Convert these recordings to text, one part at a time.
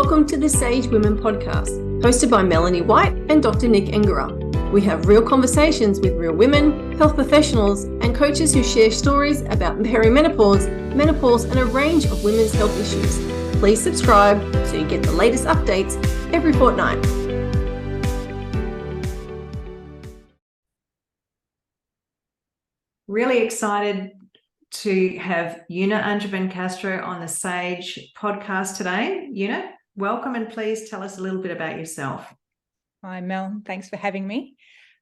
Welcome to the Sage Women podcast, hosted by Melanie White and Dr. Nick Engera. We have real conversations with real women, health professionals, and coaches who share stories about perimenopause, menopause, and a range of women's health issues. Please subscribe so you get the latest updates every fortnight. Really excited to have Youna Angevin Castro on the Sage podcast today. Youna, welcome, and please tell us a little bit about yourself. Hi, Mel. Thanks for having me.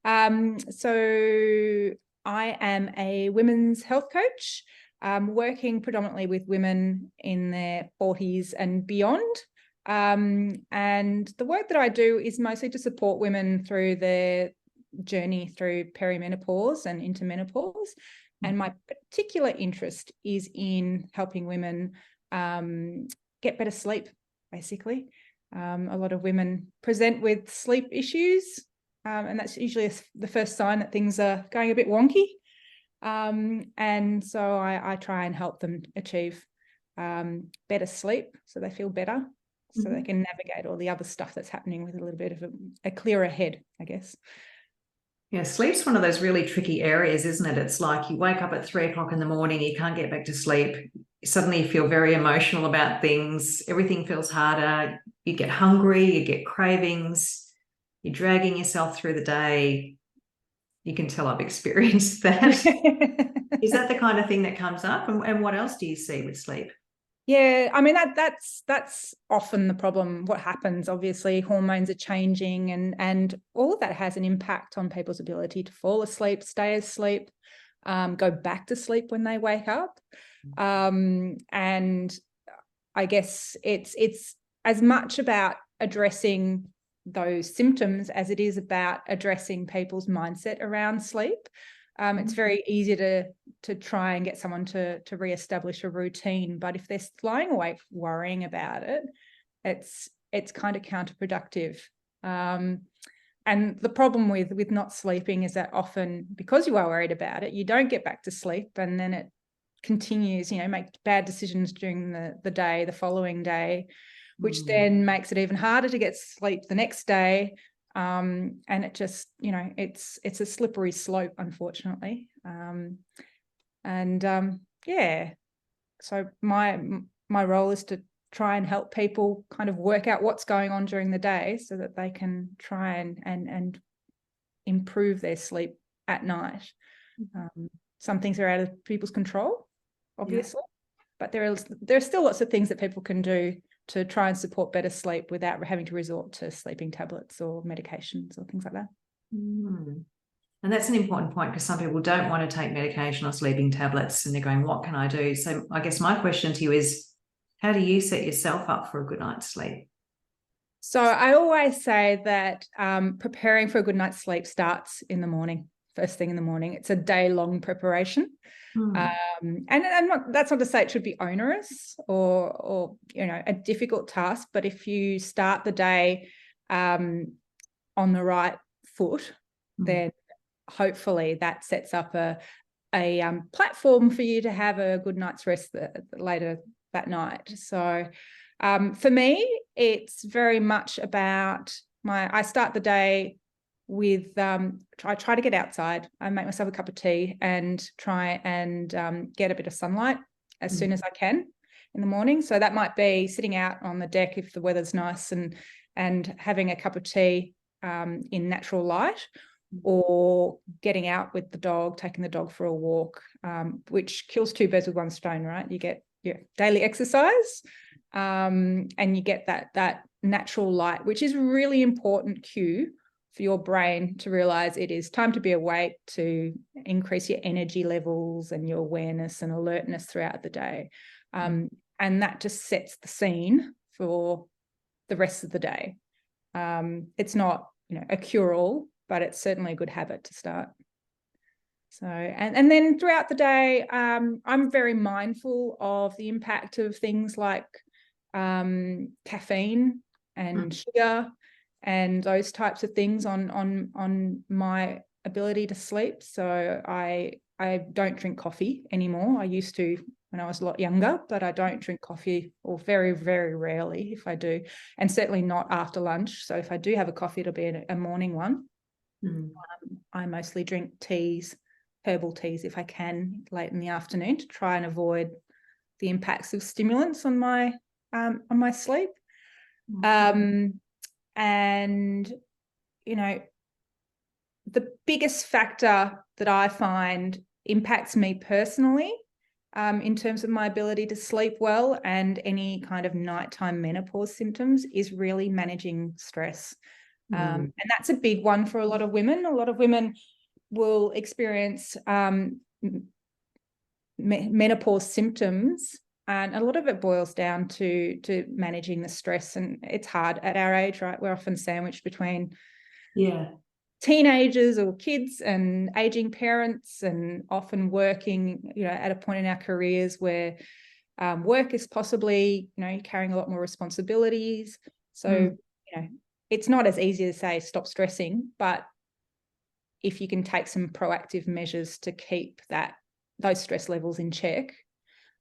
So I am a women's health coach, working predominantly with women in their 40s and beyond. And the work that I do is mostly to support women through their journey through perimenopause and into menopause. And my particular interest is in helping women get better sleep, basically. A lot of women present with sleep issues, and that's usually the first sign that things are going a bit wonky. And so I try and help them achieve better sleep so they feel better, so they can navigate all the other stuff that's happening with a little bit of a clearer head, I guess. Yeah, sleep's one of those really tricky areas, isn't it? It's like you wake up at 3 o'clock in the morning, you can't get back to sleep. Suddenly you feel very emotional about things. Everything feels harder. You get hungry, you get cravings, you're dragging yourself through the day. You can tell I've experienced that. Is that the kind of thing that comes up? And what else do you see with sleep? Yeah, I mean, that's often the problem. What happens, obviously, hormones are changing, and all of that has an impact on people's ability to fall asleep, stay asleep, go back to sleep when they wake up. And I guess it's as much about addressing those symptoms as it is about addressing people's mindset around sleep. It's very easy to try and get someone to reestablish a routine, but if they're lying awake worrying about it, it's kind of counterproductive. And the problem with not sleeping is that often, because you are worried about it, you don't get back to sleep, and then it continues, make bad decisions during the day, the following day, which then makes it even harder to get sleep the next day. And it just, it's a slippery slope, unfortunately. So my role is to try and help people kind of work out what's going on during the day so that they can try and improve their sleep at night. Some things are out of people's control, obviously, but there are still lots of things that people can do to try and support better sleep without having to resort to sleeping tablets or medications or things like that. And that's an important point, because some people don't want to take medication or sleeping tablets, and they're going, what can I do? So I guess my question to you is, how do you set yourself up for a good night's sleep? So I always say that preparing for a good night's sleep starts in the morning, first thing in the morning. It's a day-long preparation. That's not to say it should be onerous or a difficult task, but if you start the day on the right foot, then hopefully that sets up a platform for you to have a good night's rest later that night. So for me, it's very much about I start the day with I try to get outside. I make myself a cup of tea and try and get a bit of sunlight as soon as I can in the morning. So that might be sitting out on the deck if the weather's nice and having a cup of tea in natural light, or getting out with the dog, taking the dog for a walk, which kills two birds with one stone, right? You get your daily exercise, and you get that natural light, which is a really important cue for your brain to realize it is time to be awake, to increase your energy levels and your awareness and alertness throughout the day. And that just sets the scene for the rest of the day. It's not, a cure-all, but it's certainly a good habit to start. So, and then throughout the day, I'm very mindful of the impact of things like caffeine and sugar and those types of things on my ability to sleep. So I don't drink coffee anymore. I used to when I was a lot younger, but I don't drink coffee, or very, very rarely if I do, and certainly not after lunch. So if I do have a coffee, it'll be a morning one. I mostly drink teas, herbal teas if I can, late in the afternoon, to try and avoid the impacts of stimulants on my sleep. And you know, the biggest factor that I find impacts me personally, in terms of my ability to sleep well and any kind of nighttime menopause symptoms, is really managing stress. And that's a big one for a lot of women. A lot of women will experience menopause symptoms, and a lot of it boils down to managing the stress. And it's hard at our age, right? We're often sandwiched between teenagers or kids and aging parents, and often working, at a point in our careers where work is possibly, carrying a lot more responsibilities. So, it's not as easy to say stop stressing, but if you can take some proactive measures to keep those stress levels in check,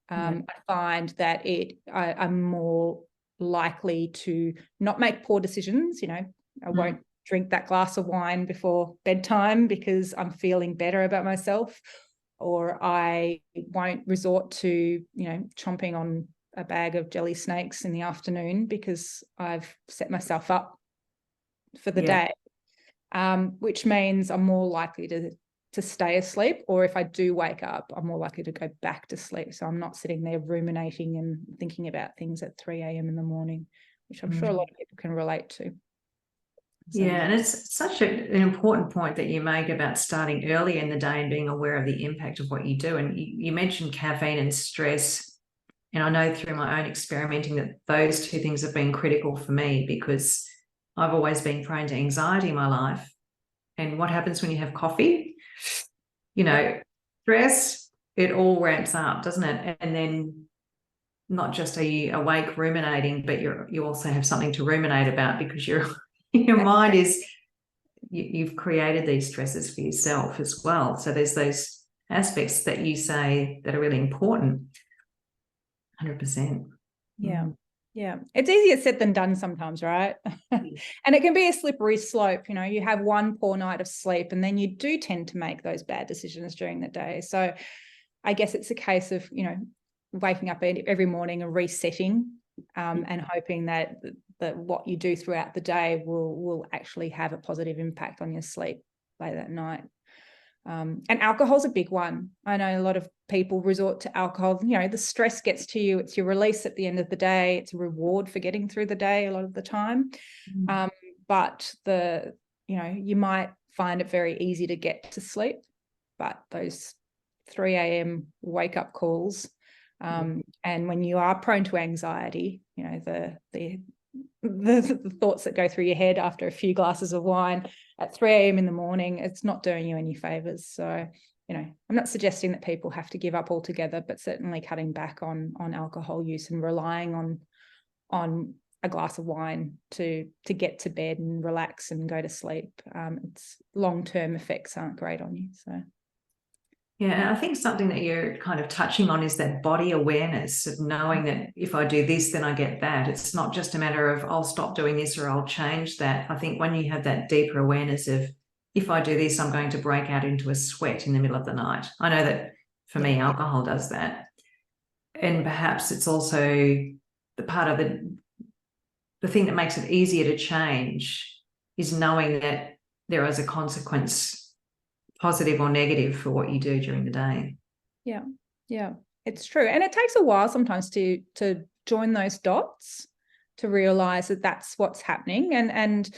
I find that I'm more likely to not make poor decisions. I won't drink that glass of wine before bedtime because I'm feeling better about myself, or I won't resort to, chomping on a bag of jelly snakes in the afternoon because I've set myself up for the day, which means I'm more likely to stay asleep, or if I do wake up, I'm more likely to go back to sleep. So I'm not sitting there ruminating and thinking about things at 3 a.m. in the morning, which I'm sure a lot of people can relate to. So, and it's such an important point that you make about starting early in the day and being aware of the impact of what you do. And you mentioned caffeine and stress. And I know through my own experimenting that those two things have been critical for me, because I've always been prone to anxiety in my life. And what happens when you have coffee? Stress, it all ramps up, doesn't it? And then not just are you awake ruminating, but you also have something to ruminate about, because your mind is, you've created these stresses for yourself as well. So there's those aspects that you say that are really important. 100%. Yeah. It's easier said than done sometimes, right? And it can be a slippery slope. You have one poor night of sleep and then you do tend to make those bad decisions during the day. So I guess it's a case of, waking up every morning and resetting, and hoping that what you do throughout the day will actually have a positive impact on your sleep late that night. And alcohol's a big one. I know a lot of people resort to alcohol. The stress gets to you. It's your release at the end of the day. It's a reward for getting through the day a lot of the time. But you might find it very easy to get to sleep, but those 3 a.m. wake up calls, and when you are prone to anxiety, the thoughts that go through your head after a few glasses of wine at 3 a.m. in the morning, it's not doing you any favors. So, I'm not suggesting that people have to give up altogether, but certainly cutting back on alcohol use and relying on a glass of wine to get to bed and relax and go to sleep. Its long-term effects aren't great on you. So. Yeah, I think something that you're kind of touching on is that body awareness of knowing that if I do this, then I get that. It's not just a matter of I'll stop doing this or I'll change that. I think when you have that deeper awareness of if I do this, I'm going to break out into a sweat in the middle of the night. I know that for me, alcohol does that. And perhaps it's also the part of the thing that makes it easier to change is knowing that there is a consequence, positive or negative, for what you do during the day. Yeah, it's true. And it takes a while sometimes to join those dots, to realize that that's what's happening. And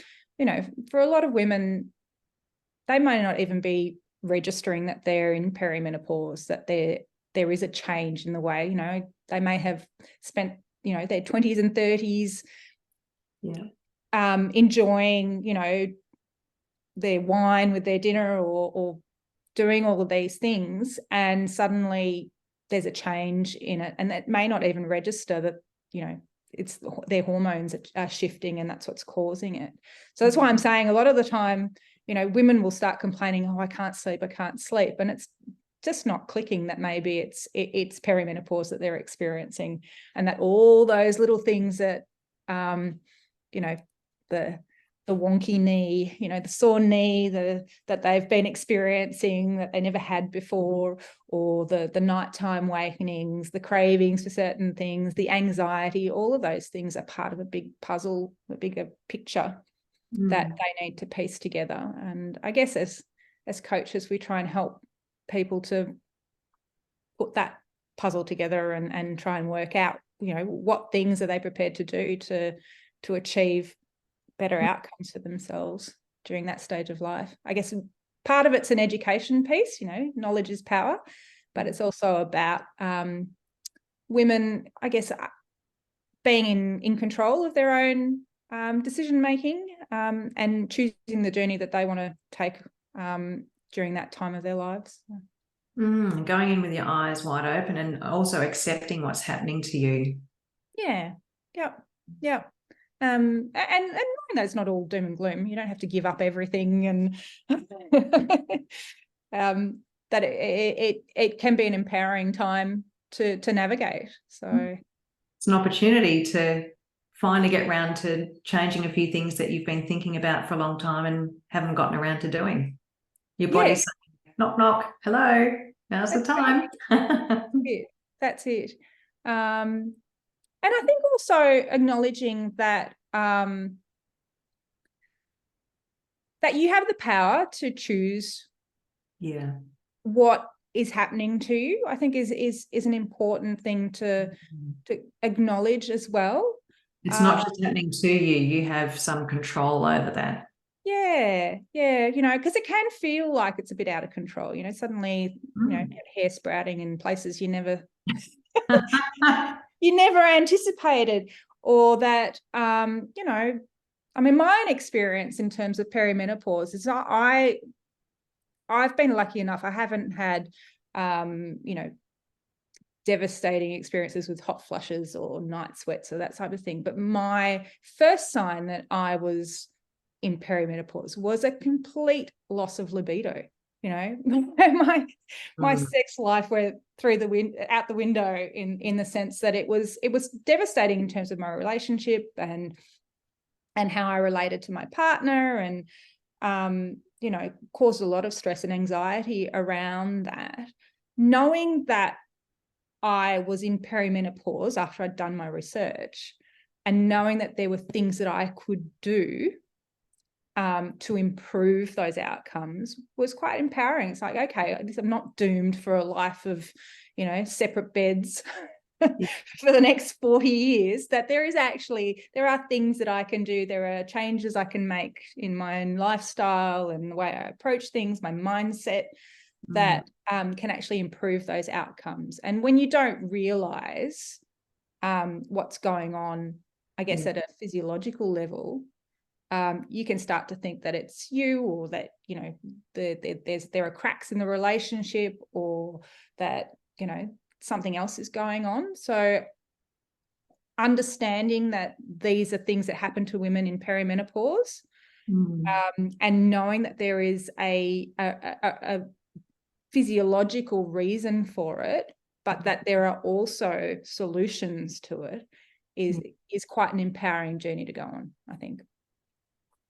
for a lot of women, they may not even be registering that they're in perimenopause, that there is a change in the way, they may have spent, their 20s and 30s enjoying, their wine with their dinner or doing all of these things, and suddenly there's a change in it, and that may not even register that it's their hormones are shifting and that's what's causing it. So that's why I'm saying a lot of the time women will start complaining, I can't sleep, and it's just not clicking that maybe it's perimenopause that they're experiencing, and that all those little things that, you know, the wonky knee, you know, the sore knee, that they've been experiencing that they never had before, or the nighttime awakenings, the cravings for certain things, the anxiety, all of those things are part of a big puzzle, a bigger picture that they need to piece together. And I guess as coaches, we try and help people to put that puzzle together and try and work out, you know, what things are they prepared to do to achieve better outcomes for themselves during that stage of life. I guess part of it's an education piece, you know, knowledge is power, but it's also about women, I guess, being in control of their own decision making and choosing the journey that they want to take during that time of their lives. Going in with your eyes wide open and also accepting what's happening to you. Yeah. And knowing that it's not all doom and gloom. You don't have to give up everything, and that it can be an empowering time to navigate. So it's an opportunity to finally get round to changing a few things that you've been thinking about for a long time and haven't gotten around to doing. Your body's saying, knock, knock, hello, now's the time. That's it. And I think also acknowledging that that you have the power to choose what is happening to you, I think is an important thing to acknowledge as well. It's not just happening to you, you have some control over that. Yeah, you know, because it can feel like it's a bit out of control, you know, suddenly, you know, hair sprouting in places you never anticipated, or that, you know, I mean, my own experience in terms of perimenopause is I've been lucky enough. I haven't had, you know, devastating experiences with hot flushes or night sweats or that type of thing. But my first sign that I was in perimenopause was a complete loss of libido. You know, my sex life went out the window in the sense that it was devastating in terms of my relationship and how I related to my partner, and you know, caused a lot of stress and anxiety around that. Knowing that I was in perimenopause after I'd done my research, and knowing that there were things that I could do to improve those outcomes was quite empowering. It's like, okay, I'm not doomed for a life of, you know, separate beds for the next 40 years, that there are things that I can do. There are changes I can make in my own lifestyle and the way I approach things, my mindset, that can actually improve those outcomes. And when you don't realize what's going on, I guess, at a physiological level, you can start to think that it's you, or that, you know, there are cracks in the relationship, or that, you know, something else is going on. So understanding that these are things that happen to women in perimenopause, and knowing that there is a physiological reason for it, but that there are also solutions to it, is quite an empowering journey to go on, I think.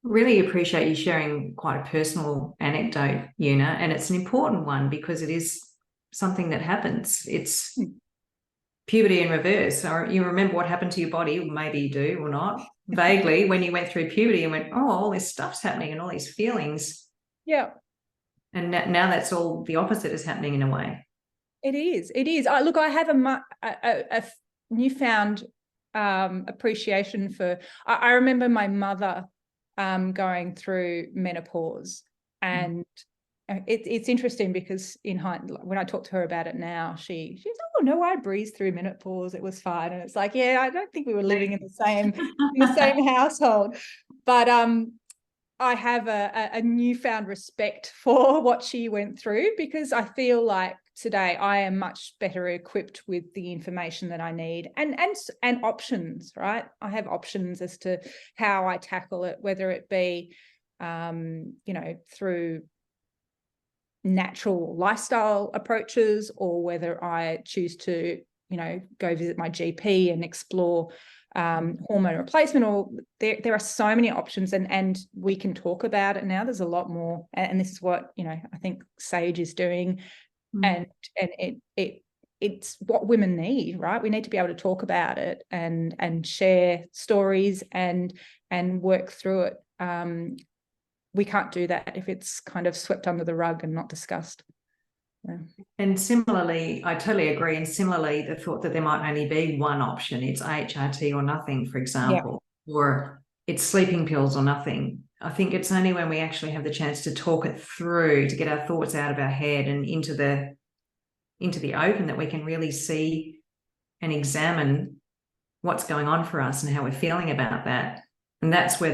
Really appreciate you sharing quite a personal anecdote, Youna, and it's an important one because it is something that happens. It's puberty in reverse. Or you remember what happened to your body, maybe you do or not, vaguely, when you went through puberty and went, oh, all this stuff's happening and all these feelings. Yeah. And now that's all the opposite is happening in a way. It is. Look, I have a newfound appreciation for, I remember my mother going through menopause, and it's interesting because when I talk to her about it now, she's oh no, I breezed through menopause, it was fine. And it's like, yeah, I don't think we were living in the same household, but I have a newfound respect for what she went through, because I feel like today I am much better equipped with the information that I need and options, right? I have options as to how I tackle it, whether it be, you know, through natural lifestyle approaches, or whether I choose to, go visit my GP and explore hormone replacement, or there are so many options, and we can talk about it now. There's a lot more, and this is what I think Sage is doing, and it's what women need, right? We need to be able to talk about it and share stories and work through it. We can't do that if it's kind of swept under the rug and not discussed. Yeah. And similarly, I totally agree. And similarly, the thought that there might only be one option, it's HRT or nothing, for example, or it's sleeping pills or nothing. I think it's only when we actually have the chance to talk it through, to get our thoughts out of our head and into the open, that we can really see and examine what's going on for us and how we're feeling about that. And that's where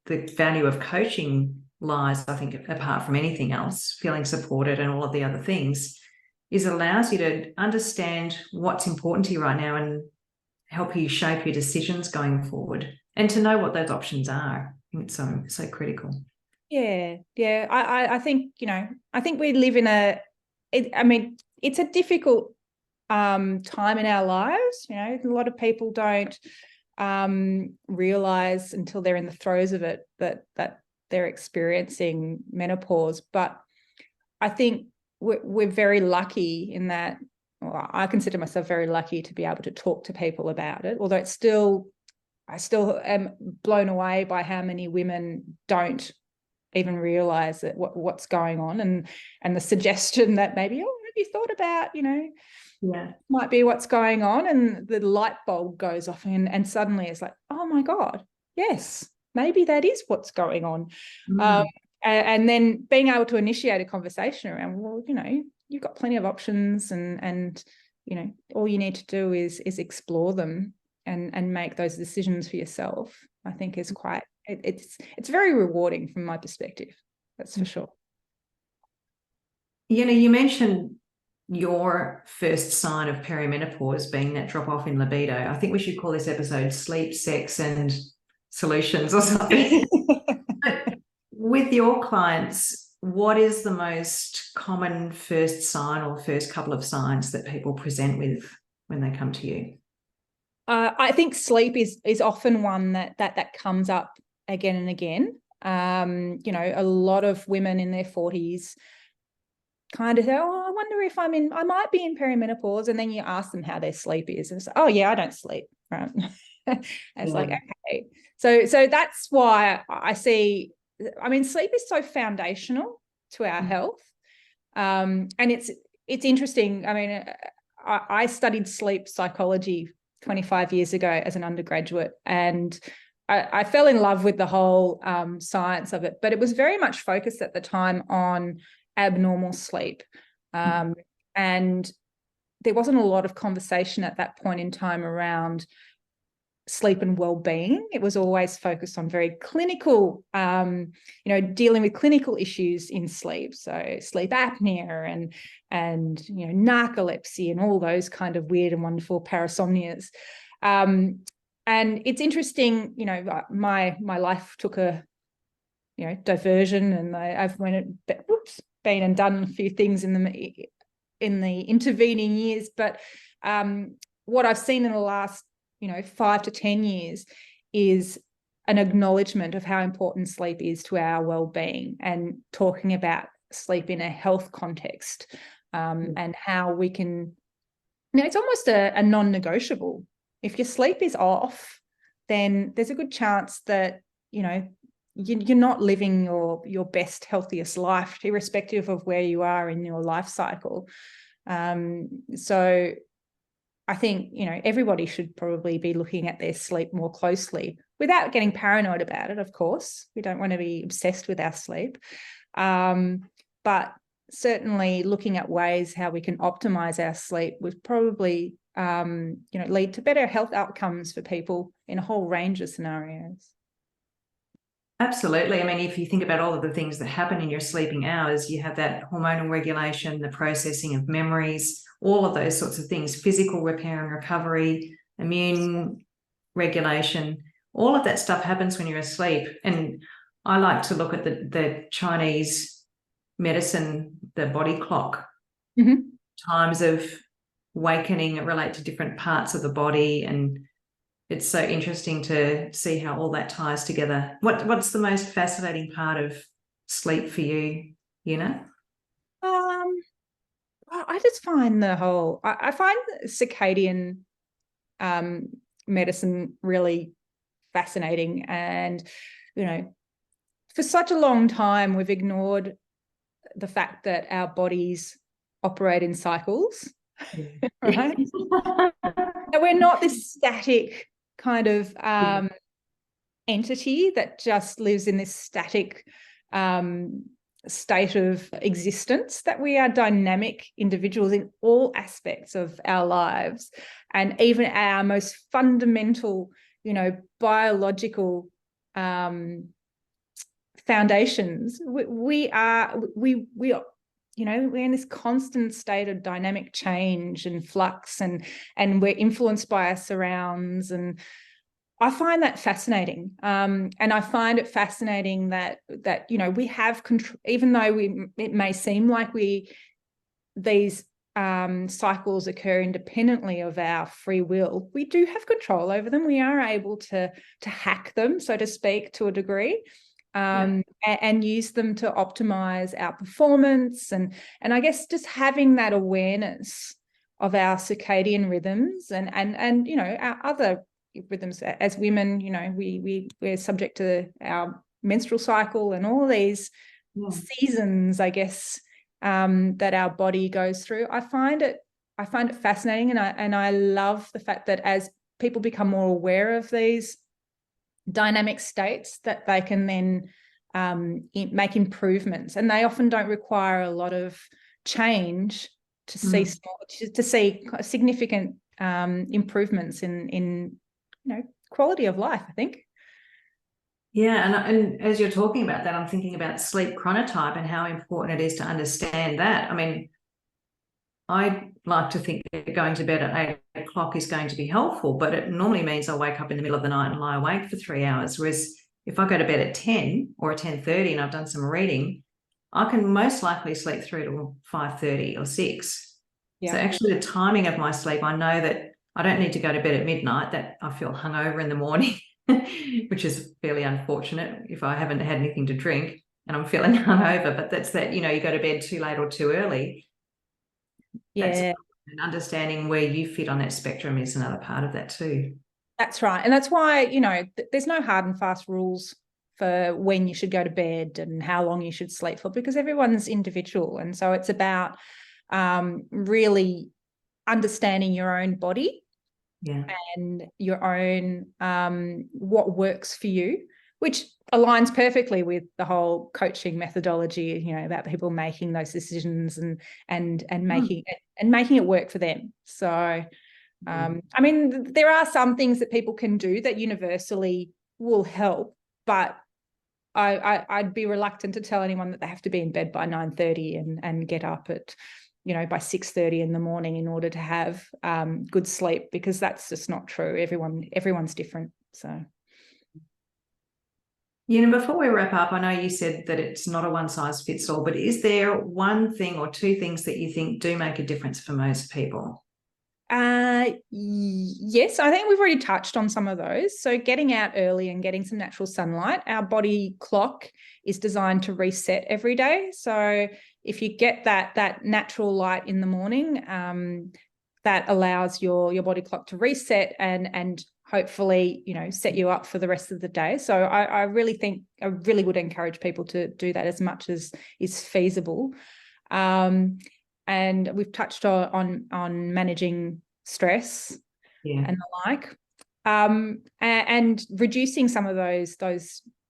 the value of coaching lies, I think, apart from anything else, feeling supported and all of the other things, is it allows you to understand what's important to you right now and help you shape your decisions going forward, and to know what those options are. I think it's so critical. Yeah. I think, I think we live in it's a difficult time in our lives. A lot of people don't realize until they're in the throes of it that they're experiencing menopause. But I think we're very lucky in that, well, I consider myself very lucky to be able to talk to people about it, although I still am blown away by how many women don't even realize that what's going on, and the suggestion that maybe, have you thought about, might be what's going on, and the light bulb goes off, and suddenly it's like, oh my God, yes, maybe that is what's going on. And then being able to initiate a conversation around, well, you've got plenty of options, and all you need to do is explore them and make those decisions for yourself. I think is quite, it's very rewarding from my perspective. That's for sure. You mentioned your first sign of perimenopause being that drop off in libido. I think we should call this episode Sleep, Sex and Solutions or something. With your clients, what is the most common first sign or first couple of signs that people present with when they come to you? I think sleep is often one that comes up again and again. A lot of women in their 40s kind of say, oh, I wonder if I might be in perimenopause. And then you ask them how their sleep is. And it's like, oh yeah, I don't sleep. Right. It's like, okay. So that's why I see, sleep is so foundational to our health. And it's interesting. I studied sleep psychology 25 years ago as an undergraduate, and I fell in love with the whole science of it, but it was very much focused at the time on abnormal sleep. And there wasn't a lot of conversation at that point in time around sleep and well-being. It was always focused on very clinical, dealing with clinical issues in sleep. So sleep apnea and narcolepsy and all those kind of weird and wonderful parasomnias. And it's interesting, my life took a, diversion, and I've been and done a few things in the intervening years. But what I've seen in the last 5 to 10 years is an acknowledgement of how important sleep is to our well-being, and talking about sleep in a health context, and how we can, it's almost a non-negotiable. If your sleep is off, then there's a good chance that, you're not living your best, healthiest life, irrespective of where you are in your life cycle. So I think, everybody should probably be looking at their sleep more closely without getting paranoid about it, of course. We don't want to be obsessed with our sleep. But certainly looking at ways how we can optimize our sleep would probably, lead to better health outcomes for people in a whole range of scenarios. Absolutely. If you think about all of the things that happen in your sleeping hours, you have that hormonal regulation, the processing of memories, all of those sorts of things, physical repair and recovery, immune regulation, all of that stuff happens when you're asleep. And I like to look at the Chinese medicine the body clock. Mm-hmm. Times of awakening relate to different parts of the body, and it's so interesting to see how all that ties together. What's the most fascinating part of sleep for you, Youna? I just find I find circadian medicine really fascinating. And, for such a long time, we've ignored the fact that our bodies operate in cycles, right? That we're not this static kind of entity that just lives in this static state of existence, that we are dynamic individuals in all aspects of our lives, and even our most fundamental, biological foundations. We're in this constant state of dynamic change and flux, and we're influenced by our surrounds. And I find that fascinating. And I find it fascinating that we have control, even though it may seem like these cycles occur independently of our free will. We do have control over them. We are able to hack them, so to speak, to a degree. And use them to optimize our performance. And I guess just having that awareness of our circadian rhythms and our other rhythms as women, we're subject to our menstrual cycle and all these seasons, I guess, that our body goes through. I find it fascinating, and I love the fact that as people become more aware of these dynamic states, that they can then make improvements, and they often don't require a lot of change to see significant improvements in quality of life, I think. Yeah, and as you're talking about that, I'm thinking about sleep chronotype and how important it is to understand that. I mean, I like to think that going to bed at 8 o'clock is going to be helpful, but it normally means I wake up in the middle of the night and lie awake for 3 hours. Whereas if I go to bed at 10 or at 10:30 and I've done some reading, I can most likely sleep through to 5:30 or 6. Yeah. So actually the timing of my sleep, I know that I don't need to go to bed at midnight, that I feel hungover in the morning, which is fairly unfortunate if I haven't had anything to drink and I'm feeling hungover. But that's that, you go to bed too late or too early. Yeah. And understanding where you fit on that spectrum is another part of that too. That's right. And that's why, there's no hard and fast rules for when you should go to bed and how long you should sleep for, because everyone's individual. And so it's about really understanding your own body and your own what works for you, which aligns perfectly with the whole coaching methodology, about people making those decisions and making it work for them. So, I mean, there are some things that people can do that universally will help, but I'd be reluctant to tell anyone that they have to be in bed by 9:30 and get up at, by 6:30 in the morning in order to have good sleep, because that's just not true. Everyone's different. So. Before we wrap up, I know you said that it's not a one size fits all, but is there one thing or two things that you think do make a difference for most people? Yes, I think we've already touched on some of those. So getting out early and getting some natural sunlight. Our body clock is designed to reset every day. So if you get that natural light in the morning, that allows your body clock to reset and hopefully, set you up for the rest of the day. So I really think I really would encourage people to do that as much as is feasible. And we've touched on managing stress and the like, and reducing some of those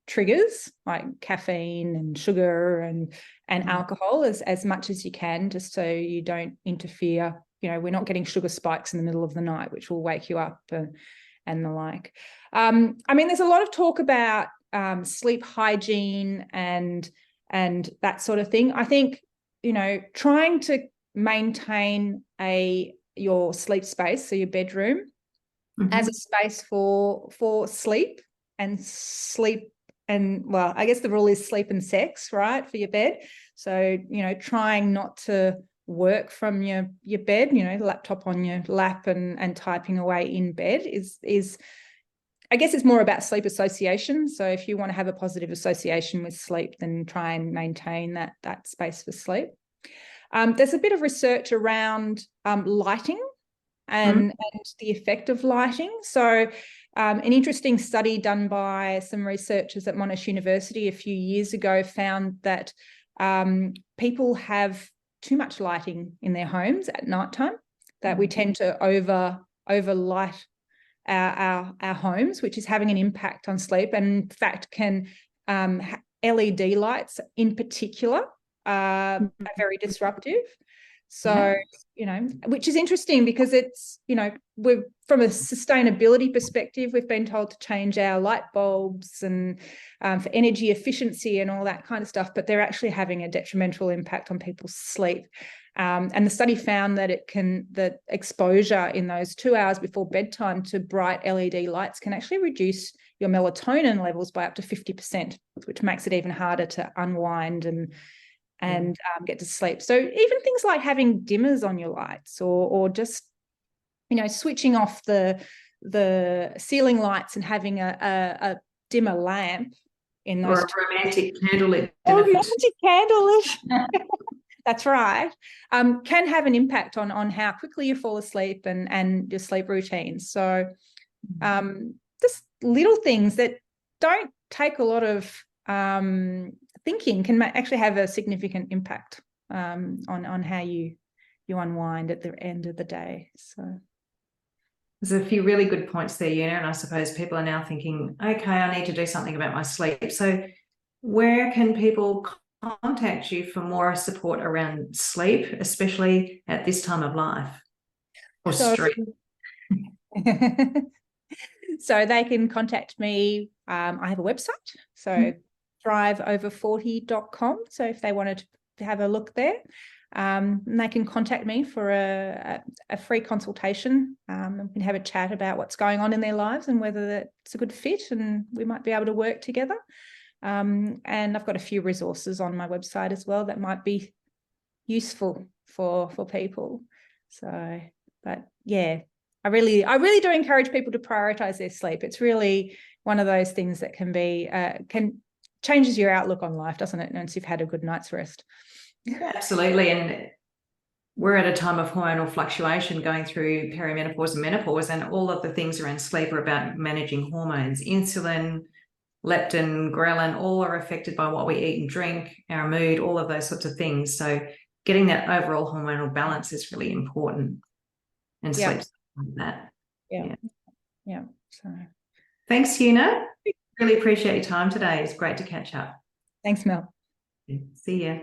triggers like caffeine and sugar and alcohol as much as you can, just so you don't interfere. We're not getting sugar spikes in the middle of the night, which will wake you up and the like. I mean, there's a lot of talk about sleep hygiene and that sort of thing. I think, trying to maintain your sleep space, so your bedroom, as a space for sleep and sleep well, I guess the rule is sleep and sex, right, for your bed. So, trying not to work from your bed, laptop on your lap and typing away in bed is I guess it's more about sleep association. So if you want to have a positive association with sleep, then try and maintain that space for sleep. There's a bit of research around lighting and the effect of lighting. So an interesting study done by some researchers at Monash University a few years ago found that people have too much lighting in their homes at nighttime, that we tend to overlight our homes, which is having an impact on sleep, and in fact can LED lights in particular are very disruptive. So, which is interesting because it's, we're from a sustainability perspective, we've been told to change our light bulbs and for energy efficiency and all that kind of stuff, but they're actually having a detrimental impact on people's sleep. And the study found that that exposure in those 2 hours before bedtime to bright LED lights can actually reduce your melatonin levels by up to 50%, which makes it even harder to unwind and get to sleep. So even things like having dimmers on your lights or just, switching off the ceiling lights and having a dimmer lamp in those. Or a romantic candlelit. Romantic candlelit. That's right. Can have an impact on how quickly you fall asleep and your sleep routines. So just little things that don't take a lot of thinking can actually have a significant impact on how you unwind at the end of the day. So there's a few really good points there, Youna, and I suppose people are now thinking, okay, I need to do something about my sleep. So where can people contact you for more support around sleep, especially at this time of life or stress? So they can contact me. I have a website, so thriveover40.com. So if they wanted to have a look there, they can contact me for a free consultation. We can have a chat about what's going on in their lives and whether that's a good fit and we might be able to work together. And I've got a few resources on my website as well that might be useful for people. So, but yeah, I really do encourage people to prioritize their sleep. It's really one of those things that can changes your outlook on life, doesn't it? Once you've had a good night's rest. Absolutely. And we're at a time of hormonal fluctuation going through perimenopause and menopause, and all of the things around sleep are about managing hormones. Insulin, leptin, ghrelin, all are affected by what we eat and drink, our mood, all of those sorts of things. So getting that overall hormonal balance is really important. And sleep's like that. Yeah. So thanks, Youna. Really appreciate your time today. It's great to catch up. Thanks, Mel. See ya.